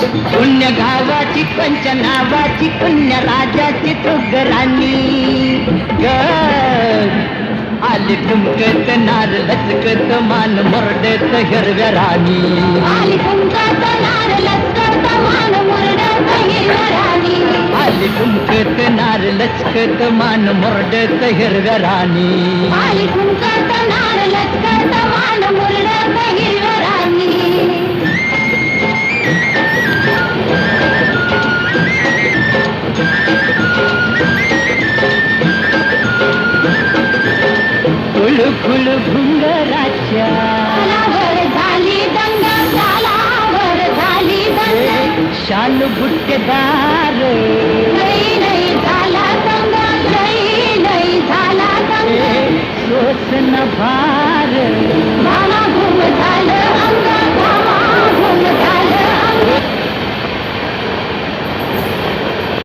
पुण्य गावाची पंच नावाची पुण्य राजाची तुगराणी ग आली तुमकत नार लचकत मान मुरडत हिरव्या राणी आली तुमकत नार लचकत मान मुरडत हिरव्या राणी आली तुमकत नार लचकत मान मुरडत हिरव्या राणी आली तुमकत नार लचकत मान मुरडत हिरव्या राणी खुळ घुंगराच्या झालावर झाली दंगा झालावर झाली दंगा शाल बुट्टेदार नाही नाही झाला दंगा नाही नाही झाला दंगा सोसन भा